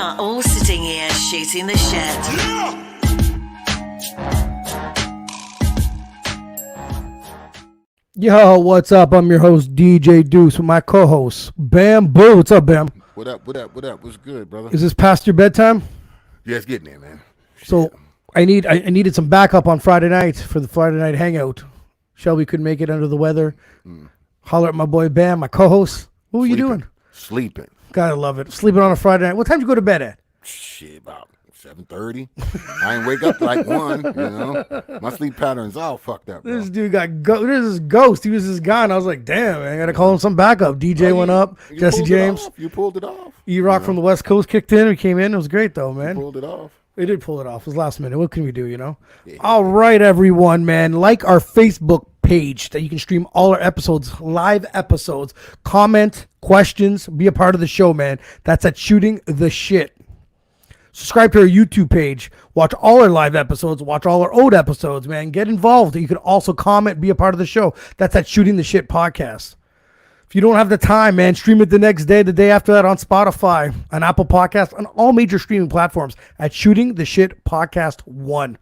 are all sitting here shooting the shit. Yo, what's up? I'm your host, DJ Duss, with my co-host, Bamboo. What's up, Bam? What up? What's good, brother? Is this past your bedtime? Yeah, it's getting there, man. So I needed some backup on Friday night for the Friday night hangout. Shelby couldn't make it under the weather. Holler at my boy Bam, my co-host. What were you doing? Sleeping. Gotta love it. Sleeping on a Friday night. What time did you go to bed at? Shit, about 7:30. I ain't wake up like 1, you know. My sleep pattern's all fucked up, bro. This dude got this is Ghost. He was just gone. I was like, damn, man, I gotta call him some backup. DJ went up. Jesse James. You pulled it off. E-Rock from the West Coast kicked in. We came in. It was great though, man. You pulled it off. We did pull it off. It was last minute. What can we do, you know? Yeah. All right, everyone, man. Like our Facebook page that you can stream all our episodes, live episodes, comment, questions, be a part of the show, man. That's at Shooting the Shit. Subscribe to our YouTube page. Watch all our live episodes. Watch all our old episodes, man. Get involved. You can also comment, be a part of the show. That's at Shooting the Shit podcast. If you don't have the time, man, stream it the next day, the day after that on Spotify, on Apple Podcasts, on all major streaming platforms at Shooting the Shit Podcast 1.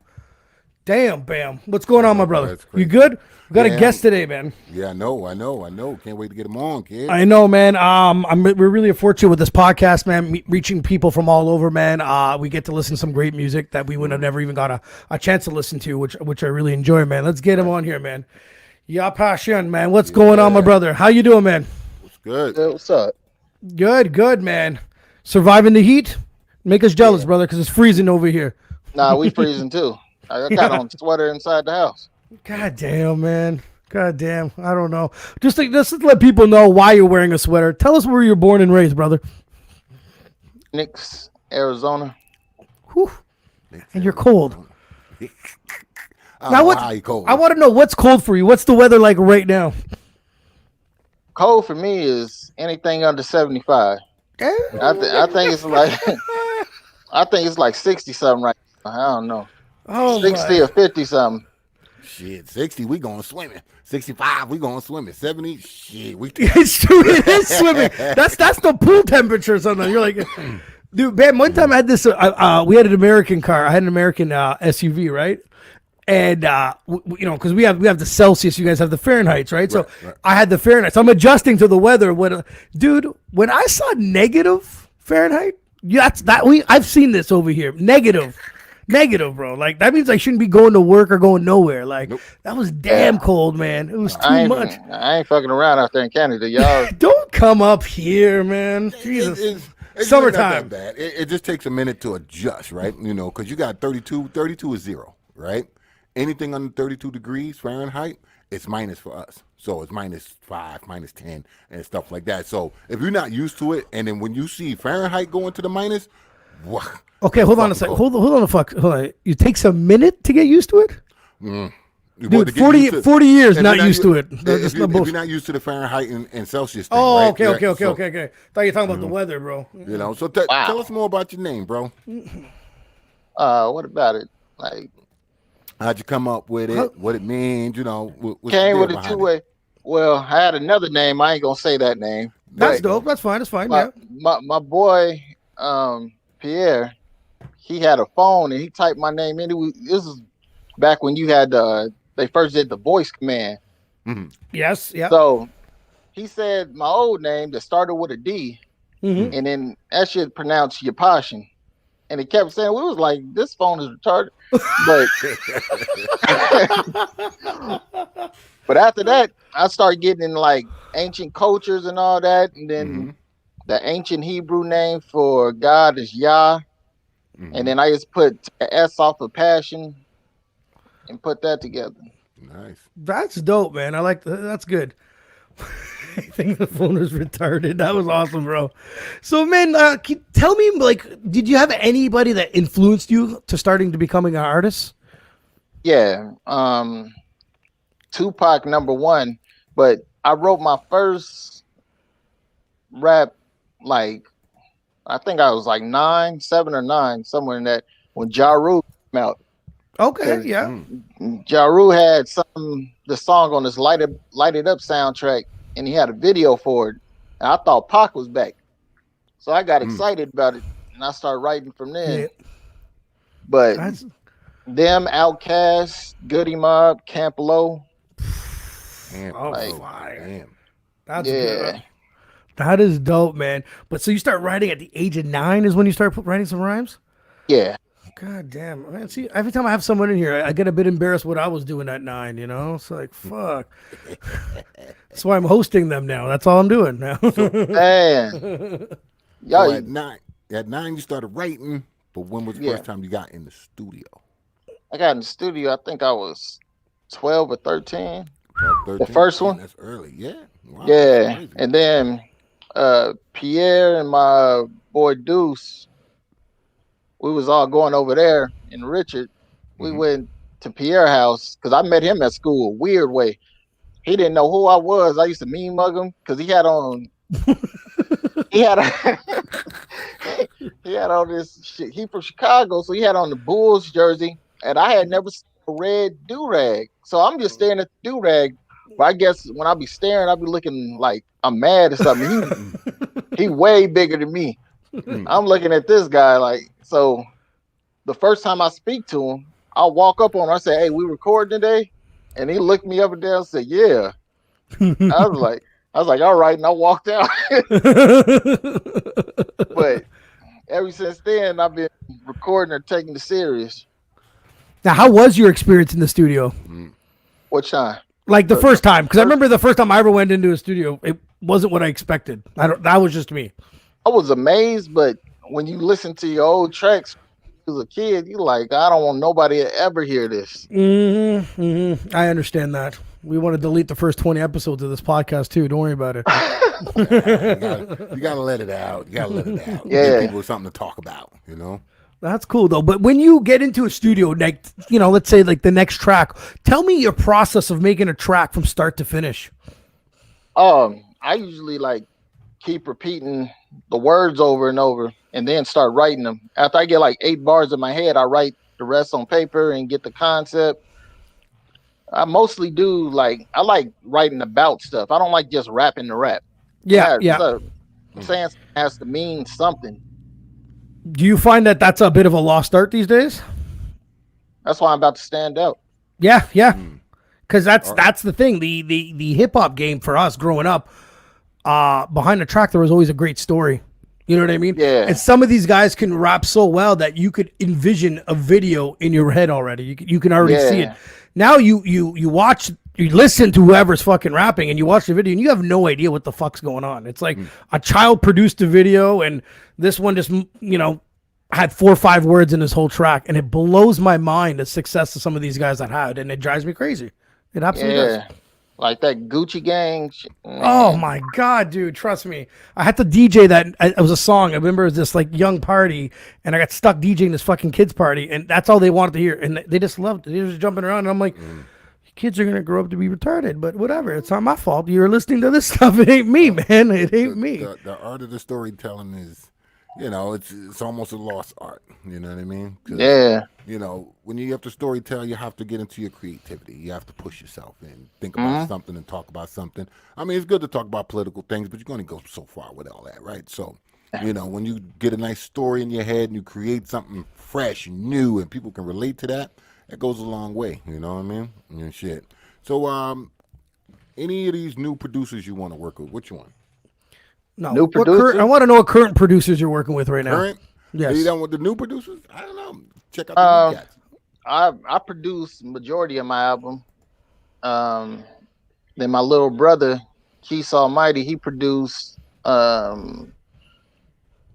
Damn, Bam. What's going on, my brother? You good? We got a guest today, man. Yeah, I know. Can't wait to get him on, kid. I know, man. We're really fortunate with this podcast, man, reaching people from all over, man. We get to listen to some great music that we would have never even got a chance to listen to, which I really enjoy, man. Let's get him on here, man. Yahpasion, man. What's going on, my brother? How you doing, man? What's good? Hey, what's up? Good, man. Surviving the heat? Make us jealous, brother, because it's freezing over here. Nah, we freezing too. I got on a sweater inside the house. God damn, man. God damn. I don't know. Just to let people know why you're wearing a sweater. Tell us where you're born and raised, brother. Phoenix, Arizona. Whew. And you're cold. Now I want to know what's cold for you. What's the weather like right now? Cold for me is anything under 75. I think it's like I think it's like 60 something right now. I don't know. 60 or 50 something. Shit, 60 we going swimming. 65 we going swimming. 70 shit we. It's true. It is swimming. That's the pool temperature. Something you're like, dude. Man, one time I had this. We had an American car. I had an American SUV, right? And because we have the Celsius, you guys have the Fahrenheit, right? So right. I had the Fahrenheit. So I'm adjusting to the weather. When I saw negative Fahrenheit, I've seen this over here. Negative, bro. Like that means I shouldn't be going to work or going nowhere. Like That was damn cold, man. It was too much. I ain't fucking around out there in Canada, y'all. Don't come up here, man. Jesus. It's summertime. Not that bad. It just takes a minute to adjust, right? You know, because you got 32. 32 is 0, right? Anything under 32 degrees Fahrenheit, it's minus for us. So it's -5, -10, and stuff like that. So if you're not used to it, and then when you see Fahrenheit going to the minus, wow. Okay, hold on a second. Hold on. It takes a minute to get used to it? Dude, 40 years not used to it. If you're not used to the Fahrenheit and Celsius thing, right? Okay. Okay. Thought you were talking about the weather, bro. You know, so tell us more about your name, bro. What about it? Like, how'd you come up with it? What it means? You know, came with a two-way. Well, I had another name. I ain't gonna say that name. That's dope. That's fine. My boy, Pierre, he had a phone and he typed my name in. This is back when you had they first did the voice command. Mm-hmm. Yes. Yeah. So he said my old name that started with a D, and then that shit pronounced Yahpasion. And he kept saying, we was like, this phone is retarded. But after that, I started getting in like ancient cultures and all that. And then the ancient Hebrew name for God is Yah. And then I just put an S off of passion and put that together. Nice. That's dope, man. I like that. That's good. I think the phone is retarded. That was awesome, bro. So, man, tell me, like, did you have anybody that influenced you to starting to becoming an artist? Yeah. Tupac, number one. But I wrote my first rap, like, I think I was like 7 or 9, somewhere in that, when Ja Rule came out. Okay, yeah. Ja Rule had the song on this Light It Up soundtrack, and he had a video for it. And I thought Pac was back. So I got excited about it. and I started writing from then. Yeah. But That's, them, Outkast, Goody Mob, Camp Low, Damn, oh, like, fire. damn. That's yeah. good. That is dope, man. But so you start writing at the age of 9 is when you start writing some rhymes? Yeah. God damn, man. See, every time I have someone in here, I get a bit embarrassed what I was doing at 9, you know? It's like, fuck. That's why I'm hosting them now. That's all I'm doing now. Man. So Y'all, at 9 you started writing, but when was the first time you got in the studio? I got in the studio, I think I was 12 or 13. 13? The first one? That's early. Yeah. Wow, Yeah. And then Pierre and my boy Duss, we was all going over there, and Richard, we went to Pierre's house because I met him at school. Weird way. He didn't know who I was. I used to mean mug him because he had on he had he had on this shit. He from Chicago, so he had on the Bulls jersey, and I had never seen a red do-rag. So I'm just staring at the do-rag. But I guess when I be staring, I be looking like I'm mad or something. He way bigger than me. I'm looking at this guy like, so the first time I speak to him, I'll walk up on him. I say, "Hey, we recording today?" And he looked me up and down and said, "Yeah." I was like, all right, and I walked out. But ever since then, I've been recording or taking it serious. Now, how was your experience in the studio? What time? Like the first time? Because I remember the first time I ever went into a studio, it wasn't what I expected. That was just me. I was amazed, but when you listen to your old tracks as a kid, you like, I don't want nobody to ever hear this. I understand that. We want to delete the first 20 episodes of this podcast too. Don't worry about it. You gotta let it out. You gotta let it out. Yeah. Give people something to talk about, you know? That's cool though. But when you get into a studio, like, you know, let's say like the next track, tell me your process of making a track from start to finish. I usually like keep repeating the words over and over and then start writing them. After I get like 8 bars in my head, I write the rest on paper and get the concept. I mostly do I like writing about stuff. I don't like just rapping to rap. Yeah. So I'm saying it has to mean something. Do you find that that's a bit of a lost art these days? That's why I'm about to stand out. Yeah. Because that's the thing. The hip hop game for us growing up, behind the track there was always a great story. You know what I mean? Yeah. And some of these guys can rap so well that you could envision a video in your head already. You can already see it. Now you watch, you listen to whoever's fucking rapping and you watch the video and you have no idea what the fuck's going on. It's like a child produced a video and this one just, you know, had 4 or 5 words in his whole track, and it blows my mind the success of some of these guys that had, and it drives me crazy. It absolutely does. Like that Gucci Gang. Oh my God, dude. Trust me. I had to DJ that. It was a song. I remember it was this like young party and I got stuck DJing this fucking kids party and that's all they wanted to hear. And they just loved it. They were just jumping around and I'm like, kids are going to grow up to be retarded, but whatever. It's not my fault. You're listening to this stuff. It ain't me, man. It ain't me. The art of the storytelling is, you know, it's almost a lost art. You know what I mean? Yeah. You know, when you have to storytell, you have to get into your creativity. You have to push yourself and think about something and talk about something. I mean, it's good to talk about political things, but you're going to go so far with all that, right? So, you know, when you get a nice story in your head and you create something fresh and new and people can relate to that, it goes a long way. You know what I mean? And shit. So, any of these new producers you want to work with, which one? No, New producer? I want to know what current producers you're working with right now. Current? Yes. Are you done with the new producers? I don't know. Check out the new cats. I produced majority of my album. Then my little brother, Keith Almighty, he produced I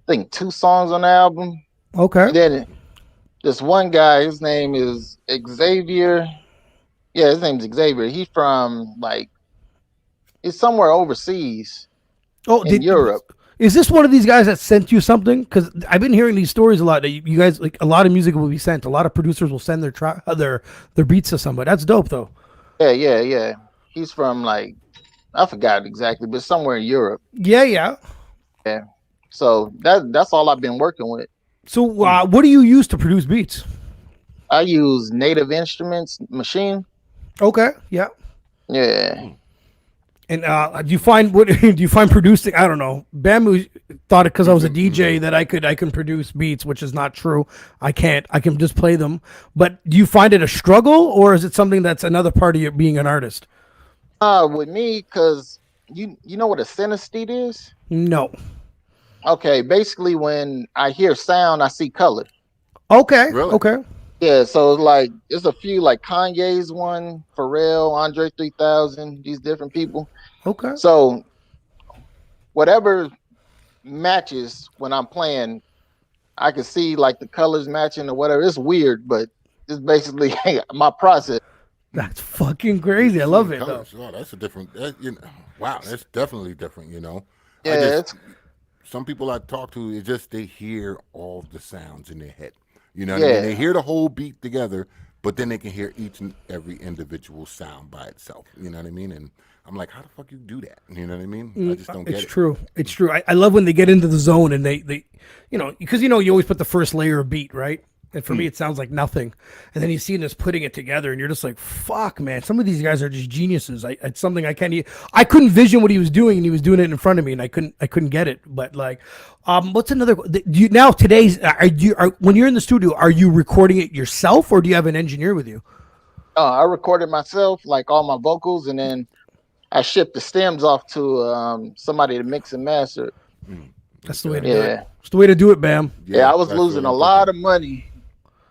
think 2 songs on the album. Okay. And then this one guy, his name is Xavier. Yeah, his name's Xavier. He's from he's somewhere overseas. Oh, in Europe. Is this one of these guys that sent you something? Because I've been hearing these stories a lot. That you guys, like, a lot of music will be sent. A lot of producers will send their beats to somebody. That's dope, though. Yeah. He's from I forgot exactly, but somewhere in Europe. Yeah. Yeah. So that's all I've been working with. So what do you use to produce beats? I use Native Instruments machine. Okay. Yeah. Yeah. And do you find producing? I don't know. Bamboo thought it because I was a DJ that I can produce beats, which is not true. I can't. I can just play them. But do you find it a struggle, or is it something that's another part of you being an artist? With me, because you know what a synesthete is? No. Okay, basically when I hear sound, I see color. Okay. Really? Okay. Yeah, so like there's a few like Kanye's one, Pharrell, Andre 3000, these different people. Okay. So whatever matches when I'm playing, I can see like the colors matching or whatever. It's weird, but it's basically my process. That's fucking crazy. I love it though. Colors. Oh, that's a different. Wow, that's definitely different. Yeah, Some people I talk to, it's just they hear all the sounds in their head. You know what Yeah. I mean? They hear the whole beat together, but then they can hear each and every individual sound by itself. You know what I mean? And I'm like, how the fuck you do that? You know what I mean? I just don't get It's it. true. It's true. I love when they get into the zone and they because you always put the first layer of beat, right? And for me, it sounds like nothing. And then you see this putting it together, and you're just like, "Fuck, man! Some of these guys are just geniuses." It's something I can't. I couldn't vision what he was doing, and he was doing it in front of me, and I couldn't get it. But like, what's another? Do you now today's? When you're in the studio, are you recording it yourself, or do you have an engineer with you? I recorded myself, like all my vocals, and then I shipped the stems off to somebody to mix and master. That's the way to do it. Yeah, It's the way to do it, Bam. yeah. I was that's losing really a lot important. of money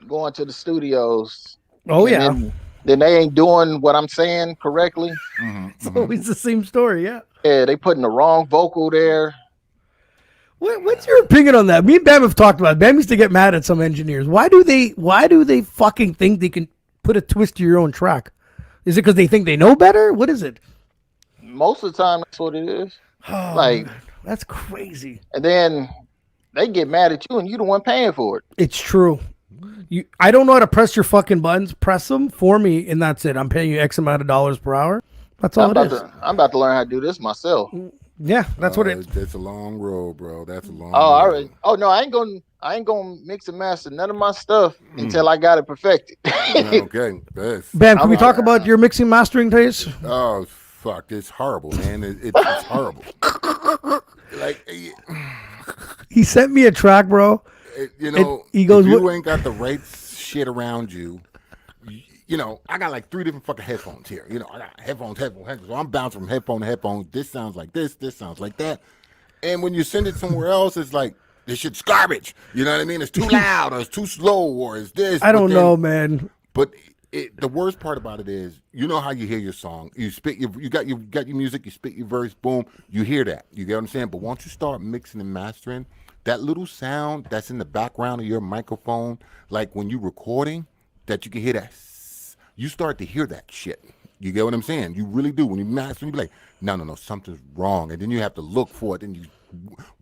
going to the studios. Oh And yeah, then they ain't doing what I'm saying correctly. it's always the same story. Yeah. Yeah, they putting the wrong vocal there. What's your opinion on that? Me and Bam have talked about it. Bam used to get mad at some engineers. Why do they fucking think they can put a twist to your own track? Is it because they think they know better? What is it? Most of the time, that's what it is. Oh, Like, man, that's crazy. and then they get mad at you, and you the one paying for it. It's true. I don't know how to press your fucking buttons. Press them for me, and that's it. I'm paying you X amount of dollars per hour. That's all it is. I'm about to learn how to do this myself. Yeah, that's what it. It's a long road, bro. That's a long. Oh, all road. right. Oh no, I ain't gonna mix and master none of my stuff until I got it perfected. Okay, best. Bam, can we talk about your mixing mastering taste? Oh fuck, it's horrible, man. It's horrible. Like, He sent me a track, bro. He goes, if you "What-" ain't got the right shit around you, I got like 3 different fucking headphones here. I got headphones. So I'm bouncing from headphone to headphone. This sounds like this sounds like that. And when you send it somewhere else, it's like, this shit's garbage. You know what I mean? It's too loud, or it's too slow, or it's this. I don't know, man. But the worst part about it is, how you hear your song. You spit you got your music, you spit your verse, boom, you hear that. You get what I'm saying? But once you start mixing and mastering, that little sound that's in the background of your microphone, like when you're recording, that you can hear that, you start to hear that shit. You get what I'm saying? You really do. When you master, you be like, no, something's wrong. And then you have to look for it, and you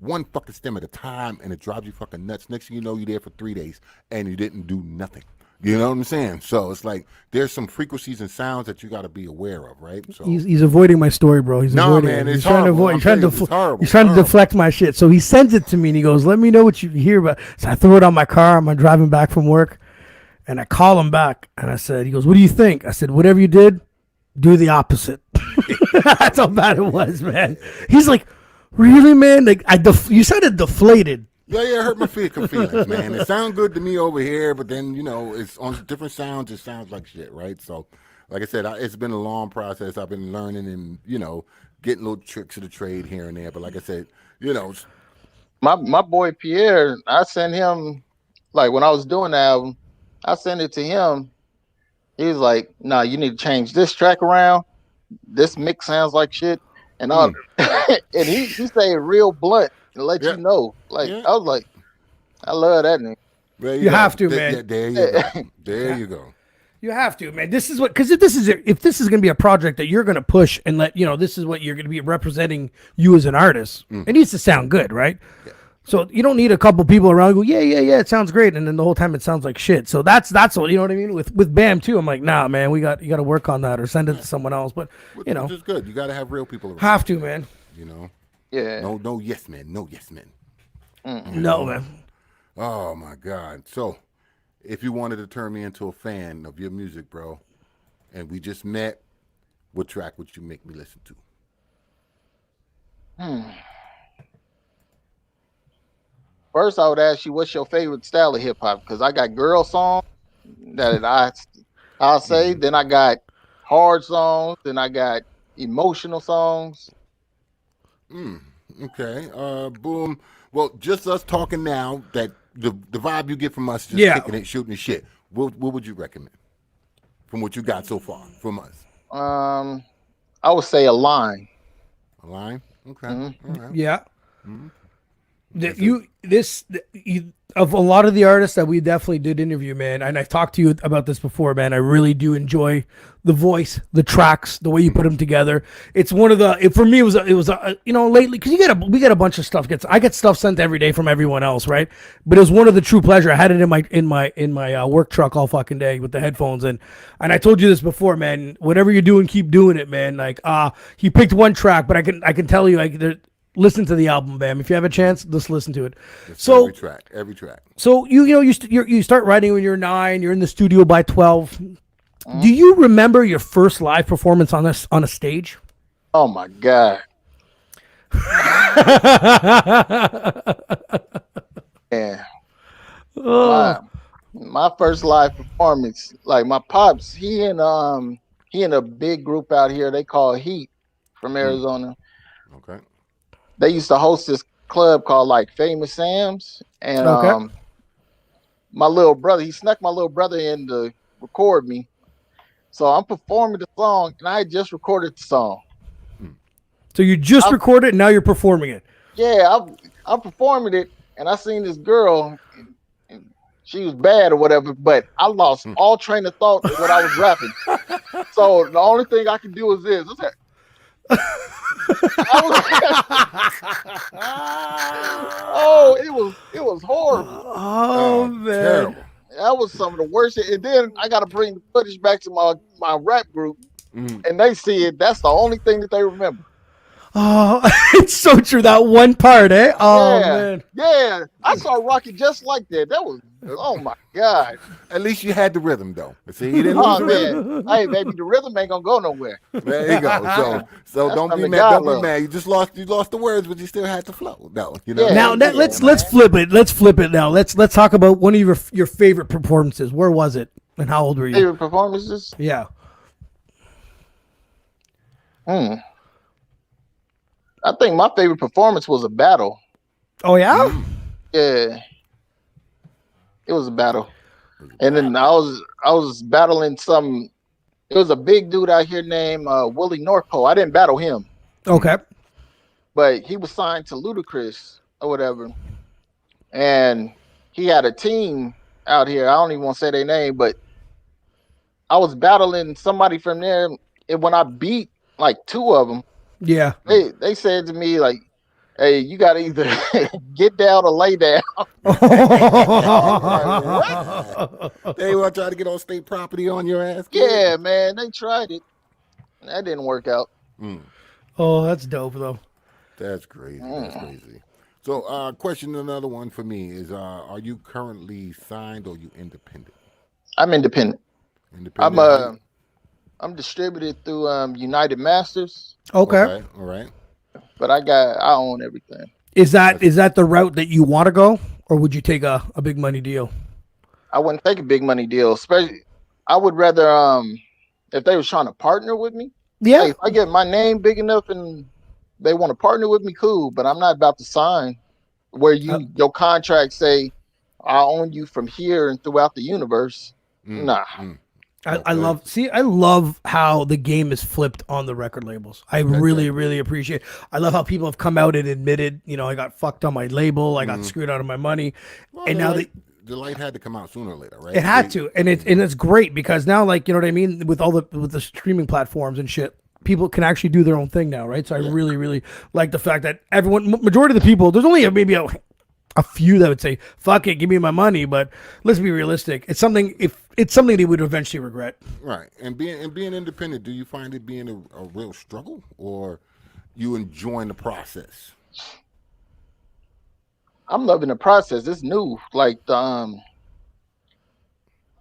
one fucking stem at a time, and it drives you fucking nuts. Next thing you know, you're there for 3 days, and you didn't do nothing. You know what I'm saying? So it's like there's some frequencies and sounds that you got to be aware of, right? So He's avoiding my story, bro. He's avoiding man, it. it's He's trying to horrible. avoid. I'm He's trying to. telling you, it's horrible. He's trying to It's deflect my shit. So he sends it to me, and he goes, "Let me know what you hear about." So I throw it on my car. I'm driving back from work, and I call him back, and I said, "He goes, what do you think?" I said, "Whatever you did, do the opposite." That's how bad it was, man. He's like, "Really, man? Like you sounded deflated." Yeah, it hurt my feelings, man. It sounds good to me over here, but then, it's on different sounds. It sounds like shit, right? So, like I said, it's been a long process. I've been learning and, getting little tricks of the trade here and there. But like I said, my boy Pierre, I sent him, like when I was doing the album, I sent it to him. He was like, "No, you need to change this track around. This mix sounds like shit." And all, and he say real blunt and let you know. Like I was like, I love that nigga. You have to, man. There you go. There you go. You have to, man. This is what, because if this is going to be a project that you're going to push and let this is what you're going to be representing you as an artist. It needs to sound good, right? Yeah. So you don't need a couple people around who go, yeah, it sounds great, and then the whole time it sounds like shit. So that's what, you know what I mean. With Bam too, I'm like, nah, man, you got to work on that or send it to someone else. But Which is good. You got to have real people around. Have to, man. Yeah. No yes men. No yes men. No, man. Oh my God. So, if you wanted to turn me into a fan of your music, bro, and we just met, what track would you make me listen to? Hmm. First, I would ask you, what's your favorite style of hip hop? Because I got girl songs that I'll say. Then I got hard songs. Then I got emotional songs. Okay. Boom. Well, just us talking now. That the vibe you get from us, just Yeah. kicking it, shooting the shit. What would you recommend from what you got so far from us? I would say a line. A line. Okay. Mhm. All right. Yeah. That's Of a lot of the artists that we definitely did interview, man, and I've talked to you about this before, man. I really do enjoy the voice, the tracks, the way you put them together. It's one of the for me it was a, lately because we get a bunch of stuff I get stuff sent every day from everyone else, right? But it was one of the true pleasure. I had it in my work truck all fucking day with the headphones and I told you this before, man. Whatever you're doing, keep doing it, man. Like he picked one track, but I can tell you listen to the album, Bam. If you have a chance, just listen to it. So every track. So you start writing when you're 9. You're in the studio by 12. Do you remember your first live performance on a stage? Oh my god! Yeah. My first live performance, like my pops, he in a big group out here. They call Heat from Arizona. Okay. They used to host this club called like Famous Sam's, and Okay. my little brother, he snuck my little brother in to record me. So I'm performing the song, and I just recorded the song. So you just recorded, and now you're performing it. Yeah, I'm performing it, and I seen this girl, and she was bad or whatever, but I lost all train of thought of what I was rapping. So the only thing I can do is this. Oh, it was horrible. Oh man. Terrible. That was some of the worst shit. And then I got to bring the footage back to my rap group, and they see it. That's the only thing that they remember. Oh, it's so true. That one part, eh? Oh Yeah, man. yeah. I saw Rocky just like that. That was, oh my god. At least you had the rhythm, though. See, you didn't lose Oh the rhythm. man, hey baby, the rhythm ain't gonna go nowhere. There you go. So don't be something mad. God Don't be loves. mad. You lost the words, but you still had the flow. No, Yeah. Now let's flip it. Let's flip it now. Let's talk about one of your favorite performances. Where was it, and how old were you? Favorite performances? Yeah. I think my favorite performance was a battle. Oh yeah. Yeah, it was a battle, and then I was battling some. It was a big dude out here named Willie North Pole. I didn't battle him, Okay. but he was signed to Ludacris or whatever, and he had a team out here. I don't even want to say their name, but I was battling somebody from there, and when I beat like 2 of them, Yeah. they said to me like, "Hey, you got to either get down or lay down." They want to try to get on state property on your ass. Yeah, man, they tried it. That didn't work out. Oh, that's dope though. That's crazy. That's crazy. So, another one for me is: are you currently signed or you independent? I'm independent. Independent. I'm distributed through United Masters, Okay. All right. but I own everything. Is that the route that you want to go, or would you take a big money deal? I wouldn't take a big money deal, especially I would rather if they was trying to partner with me. Yeah. Hey, if I get my name big enough and they want to partner with me, cool. But I'm not about to sign where your contract say I own you from here and throughout the universe. Nah. I love how the game is flipped on the record labels. I really, really appreciate it. I love how people have come out and admitted, I got fucked on my label, I got screwed out of my money. Well, and now the light had to come out sooner or later, right? it had to. And it's great because now, like, you know what I mean, with the streaming platforms and shit, people can actually do their own thing now, right? So I really, really like the fact that majority of the people, there's only maybe a few that would say, fuck it, give me my money. But let's be realistic. It's something they would eventually regret. Right. And being independent, do you find it being a real struggle, or you enjoying the process? I'm loving the process. It's new. Like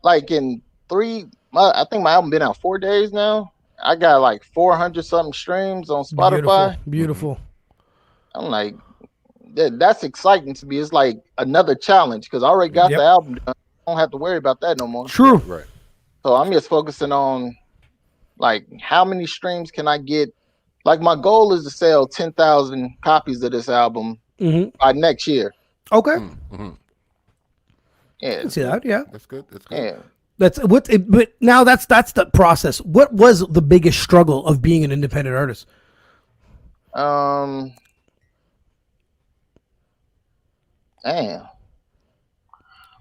like in I think my album been out 4 days now. I got like 400 something streams on Spotify. Beautiful. I'm like, that's exciting to me. It's like another challenge because I already got the album done. I don't have to worry about that no more. True. Right. So I'm just focusing on like how many streams can I get. Like my goal is to sell 10,000 copies of this album by next year. Okay. Yeah, I can see that. Yeah. That's good. That's good. yeah. That's what. But now that's the process. What was the biggest struggle of being an independent artist? Damn.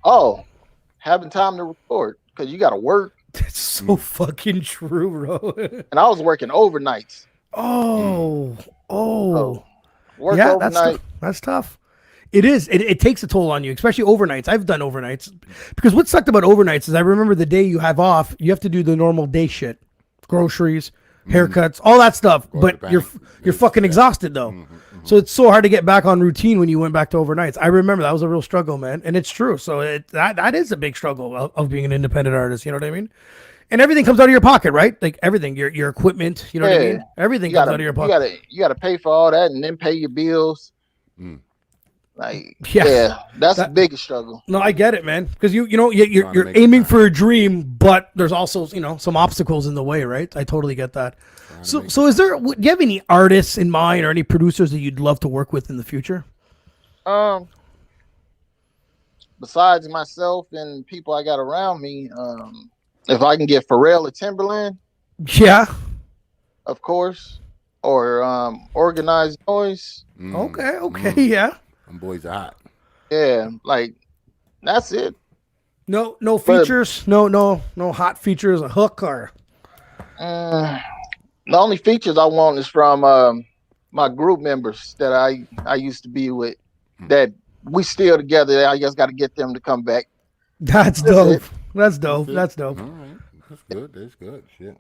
Oh, having time to record because you got to work. That's so fucking true, bro. And I was working overnights. Oh. Work Yeah, overnight. that's tough. It is. It takes a toll on you, especially overnights. I've done overnights because what sucked about overnights is I remember the day you have off, you have to do the normal day shit, groceries, haircuts, all that stuff. But you're fucking exhausted though. So it's so hard to get back on routine when you went back to overnights. I remember that was a real struggle, man, and it's true. So that is a big struggle of being an independent artist. You know what I mean? And everything comes out of your pocket, right? Like everything, your equipment. You know what I mean? Everything comes out of your pocket. You gotta pay for all that and then pay your bills. Like Yeah. that's the biggest struggle. No, I get it, man. Because you're aiming for a dream, but there's also some obstacles in the way, right? I totally get that. So do you have any artists in mind or any producers that you'd love to work with in the future? Besides myself and people I got around me, if I can get Pharrell at Timberland, Yeah. of course, or Organized Noise. Okay, yeah. Them boys are hot. Yeah, like that's it. No features, no hot features, a hook or. The only features I want is from my group members that I used to be with. That we still together. I just got to get them to come back. That's dope. That's dope. That's dope. All right. That's good. That's good. Shit.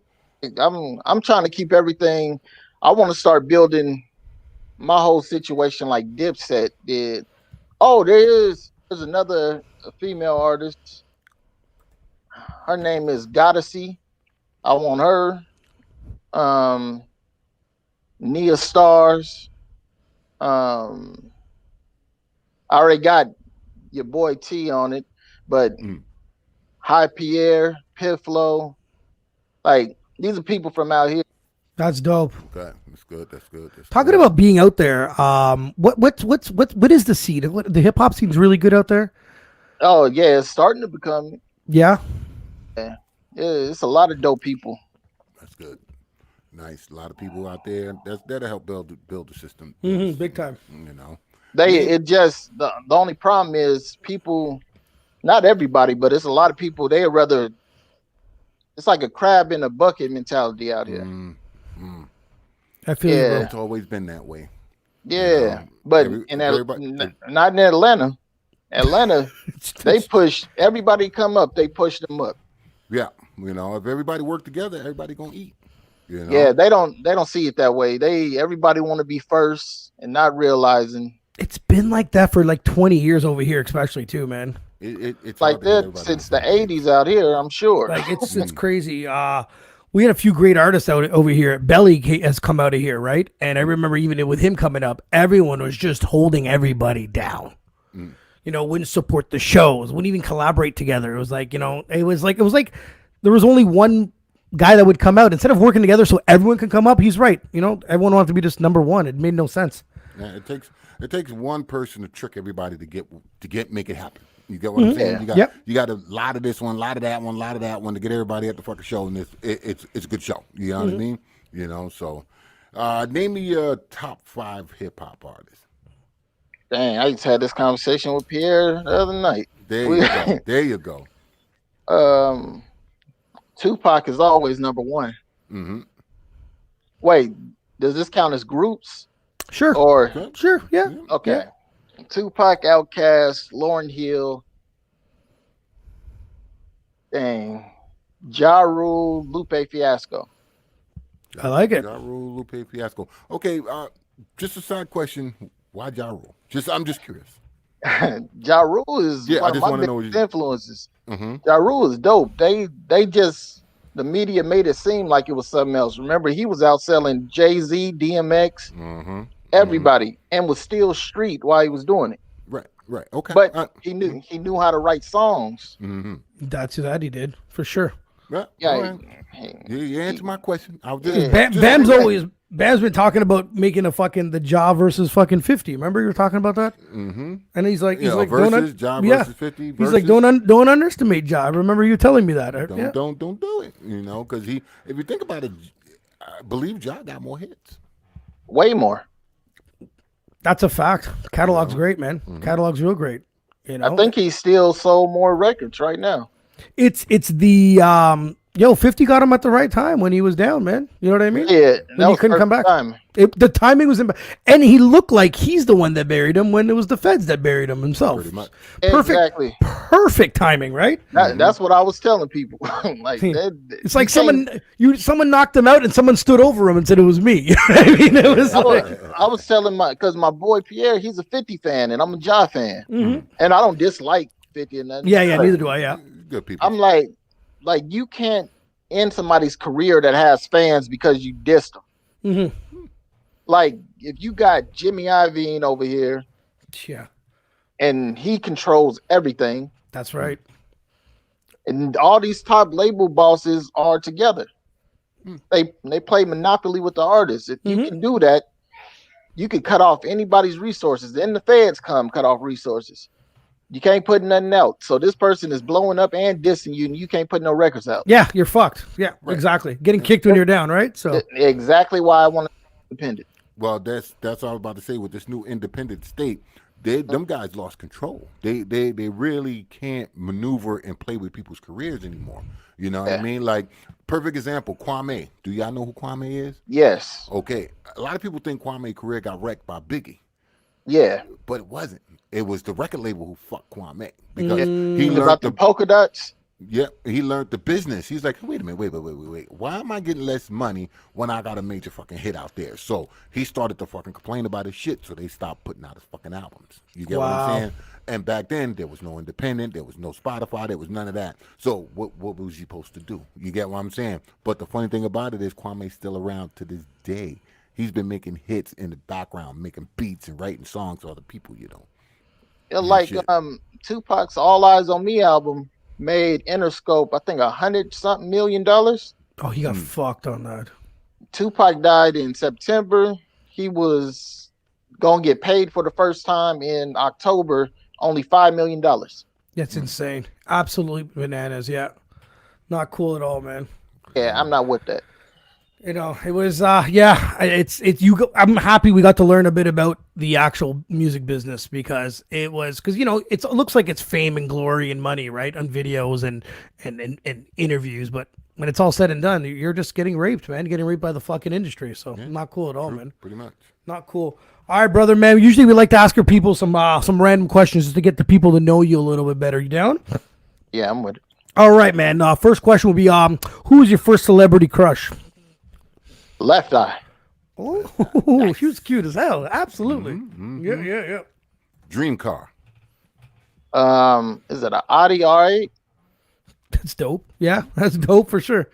I'm trying to keep everything. I want to start building my whole situation like Dipset did. Oh, there's another female artist. Her name is Goddessy. I want her. Nia Stars. I already got your boy T on it, but High Pierre, Piflo, like these are people from out here. That's dope. Okay, that's good. That's good. Talking about being out there, what is the scene? The hip hop scene's really good out there. Oh yeah, it's starting to become. Yeah. Yeah, it's a lot of dope people. That's good. Nice. A lot of people out there. That'll help build the system. Big time. You know. It just the only problem is people, not everybody, but it's a lot of people. They rather. It's like a crab in a bucket mentality out here. I feel you, bro. It's always been that way. Yeah, but not in Atlanta. Atlanta, they push everybody come up. They push them up. Yeah, if everybody work together, everybody gonna eat. Yeah, they don't see it that way. Everybody want to be first and not realizing it's been like that for like 20 years over here, especially too, man. It's like that since the 80s out here, I'm sure. Like it's crazy. We had a few great artists out over here. Belly has come out of here, right? And I remember even with him coming up, everyone was just holding everybody down. Wouldn't support the shows, wouldn't even collaborate together. It was like, it was like there was only one guy that would come out instead of working together so everyone can come up. He's right. Everyone wants to be just number one. It made no sense. Yeah, it takes one person to trick everybody to make it happen. You get what I'm saying? You got a lot of this one, a lot of that one, a lot of that one to get everybody at the fucking show, and it's a good show. You know what I mean? So name me your top 5 hip hop artists. Dang, I just had this conversation with Pierre the other night. There you go. Tupac is always number one. Wait, does this count as groups? Sure. Or sure, yeah. Okay. Yeah. Tupac, Outkast, Lauryn Hill. Dang. Ja Rule, Lupe Fiasco. I like it. Ja Rule, Lupe Fiasco. Okay, just a side question. Why Ja Rule? I'm just curious. Ja Rule is one of my biggest influences. Ja Rule is dope. They just, the media made it seem like it was something else. Remember, he was out selling Jay-Z, DMX, everybody, and was still street while he was doing it. Right. Okay. But he knew how to write songs. That's that he did for sure. Yeah. Yeah, Right. You answered my question. I was just, Yeah. Bam's been talking about making the Ja versus fucking 50. Remember you were talking about that? Mm-hmm. And he's like versus Ja versus 50. He's like don't underestimate Ja. I remember you telling me that. Don't do it. Because if you think about it, I believe Ja got more hits. Way more. That's a fact. Catalog's great, man. Catalog's real great. I think he still sold more records right now. It's the 50 got him at the right time when he was down, man. You know what I mean? Yeah, when he couldn't come back. The timing was and he looked like he's the one that buried him when it was the feds that buried him himself. Pretty much. Exactly. Perfect timing, right? That's what I was telling people. It's like someone knocked him out and someone stood over him and said it was me. You know what I mean? It was I was telling because my boy Pierre, he's a 50 fan and I'm a Ja fan, and I don't dislike 50 and nothing. Yeah, neither do I. Yeah, good people. I'm like you can't end somebody's career that has fans because you dissed them. Like if you got Jimmy Iovine over here, and he controls everything. That's right. And all these top label bosses are together. They play monopoly with the artists. If you can do that, you can cut off anybody's resources. Then the feds come cut off resources. You can't put nothing out. So this person is blowing up and dissing you, and you can't put no records out. Yeah, you're fucked. Yeah, right. Exactly. Getting kicked when you're down, right? So exactly why I want to be independent. Well, that's what I was about to say. With this new independent state, them guys lost control. They really can't maneuver and play with people's careers anymore. You know what I mean? Like, perfect example, Kwame. Do y'all know who Kwame is? Yes. Okay. A lot of people think Kwame's career got wrecked by Biggie. Yeah. But it wasn't. It was the record label who fucked Kwame because he learned about the polka dots. Yeah, he learned the business. He's like, wait a minute, wait. Why am I getting less money when I got a major fucking hit out there? So he started to fucking complain about his shit, so they stopped putting out his fucking albums. You get what I'm saying? And back then, there was no independent, there was no Spotify, there was none of that. So what was he supposed to do? You get what I'm saying? But the funny thing about it is Kwame's still around to this day. He's been making hits in the background, making beats and writing songs for other people, Like Tupac's All Eyes on Me album made Interscope, I think $100-something million. Oh, he got fucked on that. Tupac died in September. He was gonna get paid for the first time in October, only $5 million. That's insane. Absolutely bananas. Yeah, not cool at all, man. Yeah, I'm not with that. It was I'm happy we got to learn a bit about the actual music business because it looks like it's fame and glory and money, right, on videos and interviews, but when it's all said and done, you're just getting raped, man, getting raped by the fucking industry. So not cool at all, man. Pretty much. Not cool. All right, brother, man. Usually we like to ask our people some random questions just to get the people to know you a little bit better. You down? Yeah, I'm with it. All right, man. First question will be who was your first celebrity crush? Left Eye. Oh, she was cute as hell. Absolutely. Yeah. Dream car. Is it an Audi R8? That's dope. Yeah, that's dope for sure.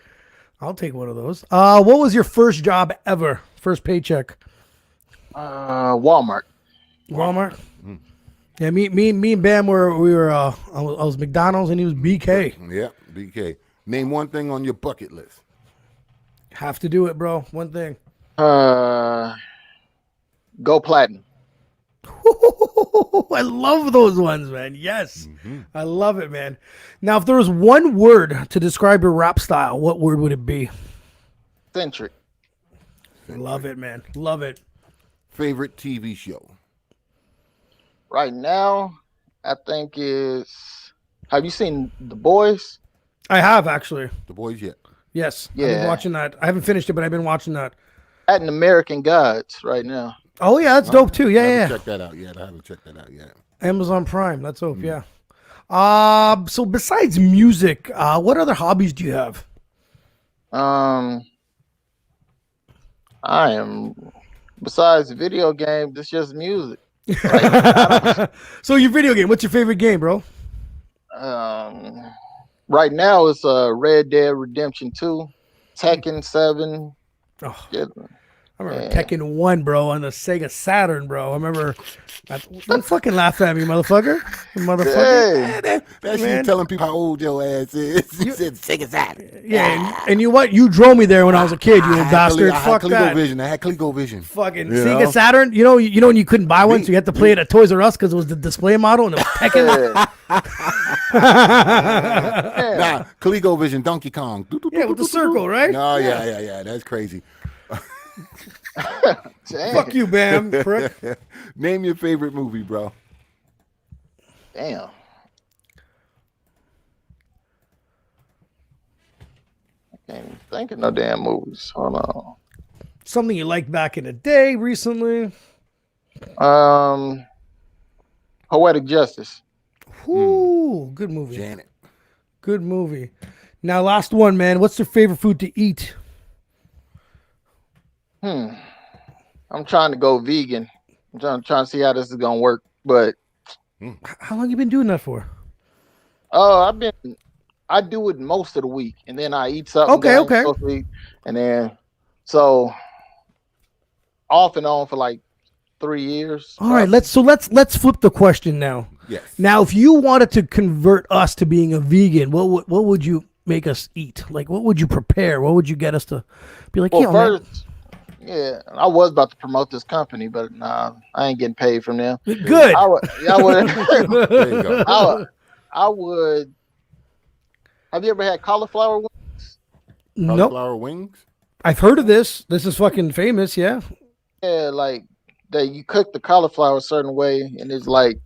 I'll take one of those. What was your first job ever? First paycheck? Walmart. Walmart. Yeah, me and Bam I was McDonald's and he was BK. Yeah, BK. Name one thing on your bucket list. Have to do it, bro. One thing. Go platinum. I love those ones, man. Yes. I love it, man. Now, if there was one word to describe your rap style, what word would it be? Centric. Love it, man. Love it. Favorite TV show? Right now, I think have you seen The Boys? I have, actually. The Boys yet? Yes. Yeah. I've been watching that. I haven't finished it, but I've been watching that. At an American Gods right now. Oh, yeah, that's dope, too. Yeah, I haven't checked that out yet. Amazon Prime. That's dope, yeah. So besides music, what other hobbies do you have? Besides video games, it's just music. So your video game, what's your favorite game, bro? Right now it's Red Dead Redemption 2, Tekken 7. Oh, Yeah. I remember Tekken 1, bro, on the Sega Saturn, bro. I remember. Don't fucking laugh at me, motherfucker. Hey. That's you telling people how old your ass is. You said Sega Saturn. Yeah, and you know what? You drove me there when I was a kid, you little bastard. Fuck that. I had ColecoVision. Fucking Sega Saturn. You know when you couldn't buy one, so you had to play it at Toys R Us because it was the display model and it was Tekken. Nah, ColecoVision, Donkey Kong. Yeah, with the circle, right? No, yeah. That's crazy. Fuck you, Bam. Prick. Name your favorite movie, bro. Damn. I can't even think of no damn movies. Hold on. Something you liked back in the day, recently. Poetic Justice. Ooh, good movie. Janet. Good movie. Now, last one, man. What's your favorite food to eat? I'm trying to go vegan. I'm trying to see how this is gonna work. But How long you been doing that for? I do it most of the week, and then I eat something. Okay. And then so off and on for like 3 years. All right, let's flip the question now. Yes. Now, if you wanted to convert us to being a vegan, what would you make us eat? Like, what would you prepare? What would you get us to be like? Well, man. Yeah, I was about to promote this company, but nah, I ain't getting paid from them. Good. I would. There you go. I would. Have you ever had cauliflower wings? Nope. Cauliflower wings? I've heard of this. This is fucking famous. Yeah. Yeah, like you cook the cauliflower a certain way, and it's like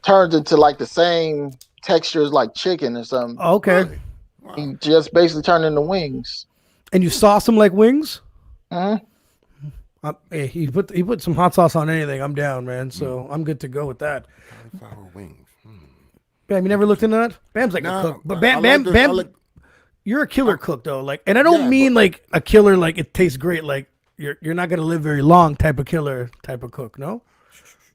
turns into like the same texture as like chicken or something. Okay. Really? Wow. You just basically turn into wings. And you sauce them like wings? Mm-hmm. Hey, he put some hot sauce on anything. I'm down, man. So I'm good to go with that. Cauliflower wings. Bam, you never looked into that? Bam's like a cook, but Bam, you're a killer cook though. Like, and I don't mean like a killer like it tastes great. Like you're not gonna live very long type of killer type of cook. No.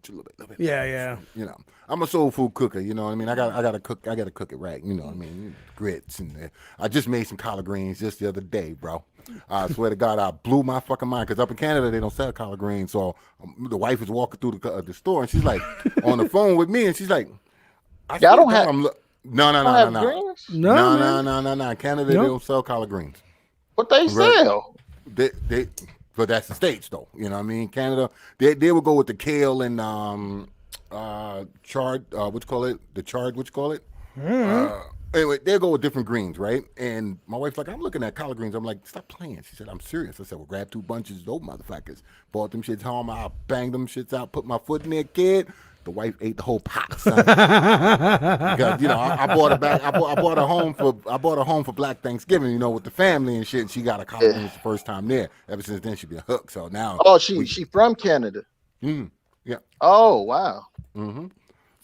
A little bit. Yeah. You know, I'm a soul food cooker. You know what I mean? I gotta cook it right. You know what I mean? Grits and I just made some collard greens just the other day, bro. I swear to God, I blew my fucking mind because up in Canada they don't sell collard greens. So the wife was walking through the store and she's like on the phone with me and she's like, I don't have. No. Greens? No. Canada they don't sell collard greens. What they sell? They but that's the States though. You know what I mean? Canada they would go with the kale and chard what you call it? The chard, what you call it? Anyway, they go with different greens, right? And my wife's like, I'm looking at collard greens. I'm like, stop playing. She said, I'm serious. I said, well, grab 2 bunches of those motherfuckers. Bought them shits home. I banged them shits out, put my foot in there, kid. The wife ate the whole pot, son. Because, you know, I bought her back. I bought her home for Black Thanksgiving, you know, with the family and shit. And she got a collard greens the first time there. Ever since then, she been hooked. So now. Oh, she from Canada. Yeah. Oh, wow. Mm-hmm.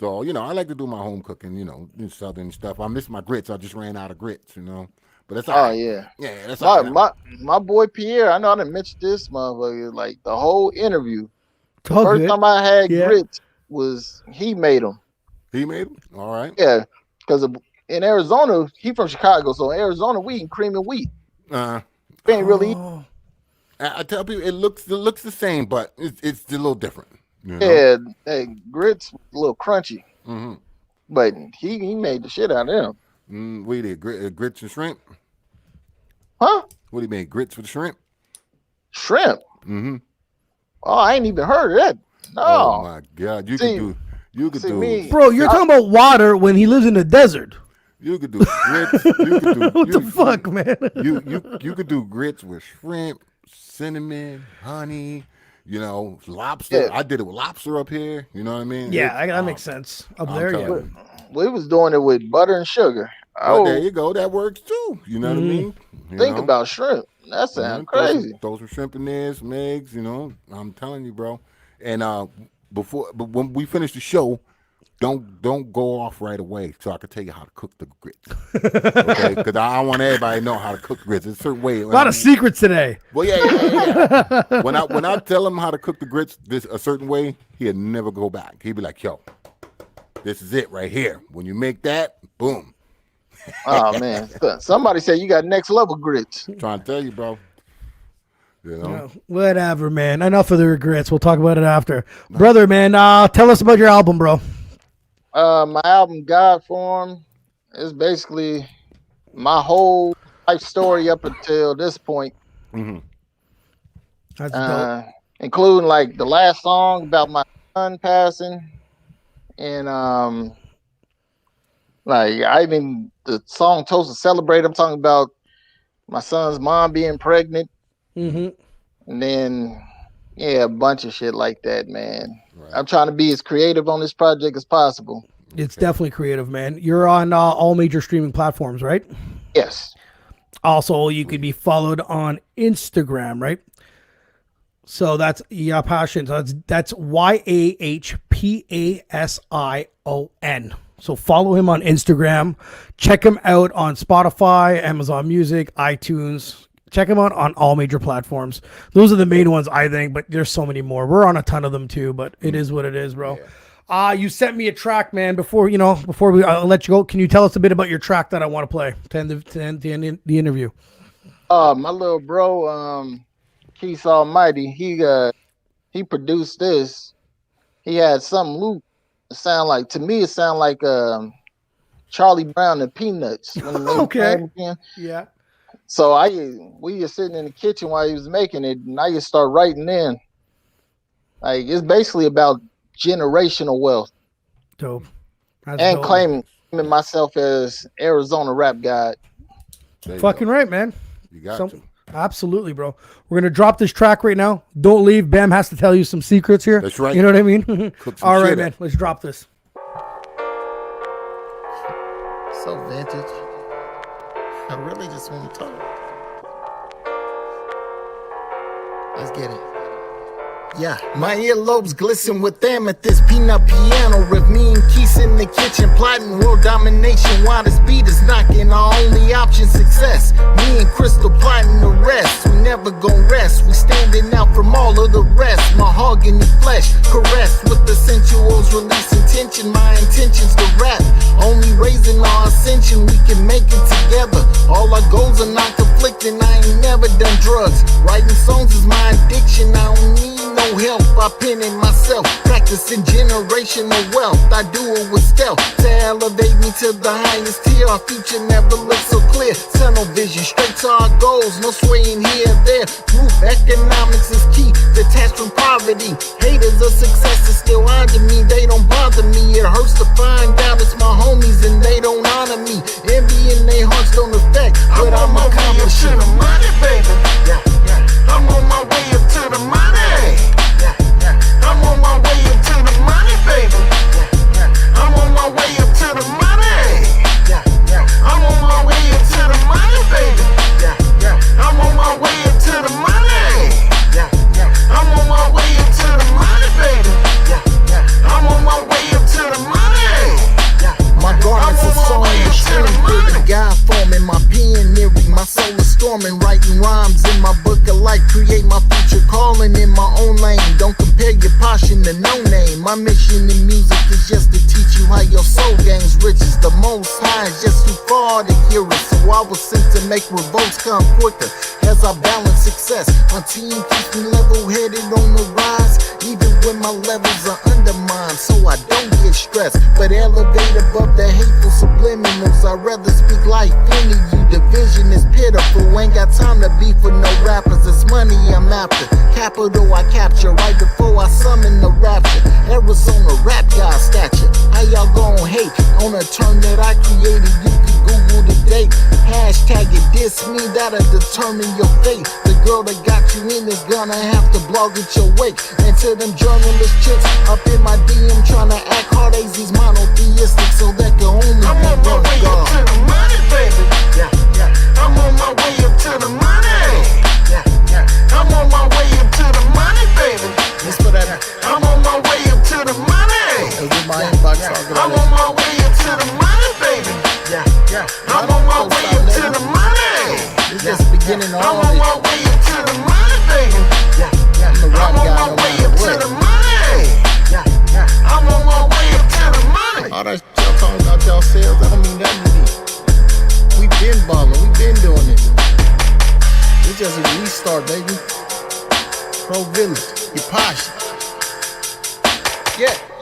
So, you know, I like to do my home cooking, you know, southern stuff. I miss my grits. I just ran out of grits, you know. But that's all right. Yeah. Yeah, that's all right. My boy Pierre, I know I didn't mention this motherfucker, like the whole interview. Oh, First time I had grits was he made them. He made them? All right. Yeah, because in Arizona, he from Chicago, so in Arizona we eating cream and wheat. We ain't really eating. I tell people it looks the same, but it's a little different. You know? Yeah, grits a little crunchy. Mm-hmm. But he made the shit out of them. What did grits and shrimp? Huh? What do you mean, grits with shrimp? Shrimp? Mm-hmm. Oh, I ain't even heard of that. No. Oh my God, you could do. Me, bro, you're talking about water when he lives in the desert. You could do grits. You could do what the fuck, man? You could do grits with shrimp, cinnamon, honey. You know, lobster. Yeah. I did it with lobster up here. You know what I mean? Yeah, that makes sense. Up there, yeah. We was doing it with butter and sugar. Oh, there you go. That works too. You know what I mean? Think about shrimp. That sounds crazy. Throw some shrimp in there, some eggs. You know, I'm telling you, bro. And but when we finish the show, don't go off right away, so I can tell you how to cook the grits. Okay, because I want everybody to know how to cook grits. It's a certain way. A lot of secrets today. Well, yeah. When I tell him how to cook the grits a certain way, he'll never go back. He'll be like, yo, this is it right here. When you make that, boom. Oh man, somebody said you got next level grits. I'm trying to tell you, bro. You know? Whatever, man. Enough of the regrets. We'll talk about it after. Brother, man, tell us about your album, bro. My album, God Form, is basically my whole life story up until this point. Mm-hmm. That's dope. Including like the last song about my son passing. And the song Toast to Celebrate, I'm talking about my son's mom being pregnant. Mm-hmm. And then, a bunch of shit like that, man. Right. I'm trying to be as creative on this project as possible. It's definitely creative, man. You're on all major streaming platforms, right? Yes. Also, you could be followed on Instagram, right? So that's Yahpasion. So that's YAHPASION. So follow him on Instagram. Check him out on Spotify, Amazon Music, iTunes. Check him out on all major platforms. Those are the main ones, I think, but there's so many more. We're on a ton of them too, but it is what it is, bro. You sent me a track, man. Before we let you go, can you tell us a bit about your track that I want to play to end the interview? My little bro, Keith Almighty, he produced this. He had some loop. It sound like Charlie Brown and Peanuts. When okay. Yeah. So we were sitting in the kitchen while he was making it, and I just start writing in. Like, it's basically about generational wealth. Dope. And dope. Claiming myself as Arizona rap god. Fucking right, man. You got to. Absolutely, bro. We're going to drop this track right now. Don't leave. Bam has to tell you some secrets here. That's right. You know what I mean? All right, man. Let's drop this. So vintage. I really just want to talk. Let's get it. Yeah, my earlobes glisten with amethyst, peanut piano riff. Me and Keith in the kitchen plotting world domination. While this beat is knocking, our only option success. Me and Crystal plotting the rest. We never gon' rest. We standing out from all of the rest. Mahogany flesh caressed with the sensuals, releasing tension. My intentions to rap, only raising our ascension. We can make it together. All our goals are not conflicting. I ain't never done drugs. Writing songs is my addiction. I don't need no help, I pen it myself, practicing generational wealth. I do it with stealth to elevate me to the highest tier. Our future never looks so clear. Tunnel vision, straight to our goals, no swaying here or there. Group economics is key, detached from poverty. Haters of success is still under me, they don't bother me. It hurts to find out it's my homies and they don't honor me. Envy in their hearts don't affect what I'm accomplishing. I'm on my way up to the money, baby. I'm on my way up to the money. I'm on my way up to the money, baby. I'm on my way up to the money. I'm on my way up to the money, baby. I'm on my way up to the money. I'm on my way up to the money, baby. I'm on my way up to the money. My garments are sewn in strings, the God forming my pen lyric. My soul is storming, writing rhymes in my book of life. Create my future calling in my own lane. Don't compare your passion to no name. My mission in music is just to teach you how your soul gains riches. The most high is just too far to hear it. So I was sent to make revolts come quicker as I balance success. My team keeps me level-headed on the rise, even when my levels are undermined, so I don't get stressed. But elevate above the hateful subliminals. I'd rather speak life into you. Division is pitiful. Ain't got time to beef with no rappers. It's money I'm after. Capital I capture right before I summon the rapture. Arizona rap god stature. How y'all gon' hate on a term that I created? You can Google the date. Hashtag it diss me, that'll determine your fate. The girl that got you in is gonna have to blog at your wake. And to them journalist chicks up in my DM trying to act hard as these monotheistic, so that can only I'm be on my one way God. up to the money, baby. I'm on my way up to the money. I'm on my way up to the money, baby. Just for that. I'm on my way up to the money. With my inbox talking I'm about on my way up to the money, baby. I'm on my way up to the money. It's just beginning I'm all on my this. way up to the money, baby. I'm the rap I'm on guy my no way matter up to what. the money. I'm on my way up to the money. All that y'all talking about yourselves, that don't mean nothing to me. We been ballin', we been doing it. It's just a restart, baby. Pro Village, Yahpasion. Yeah.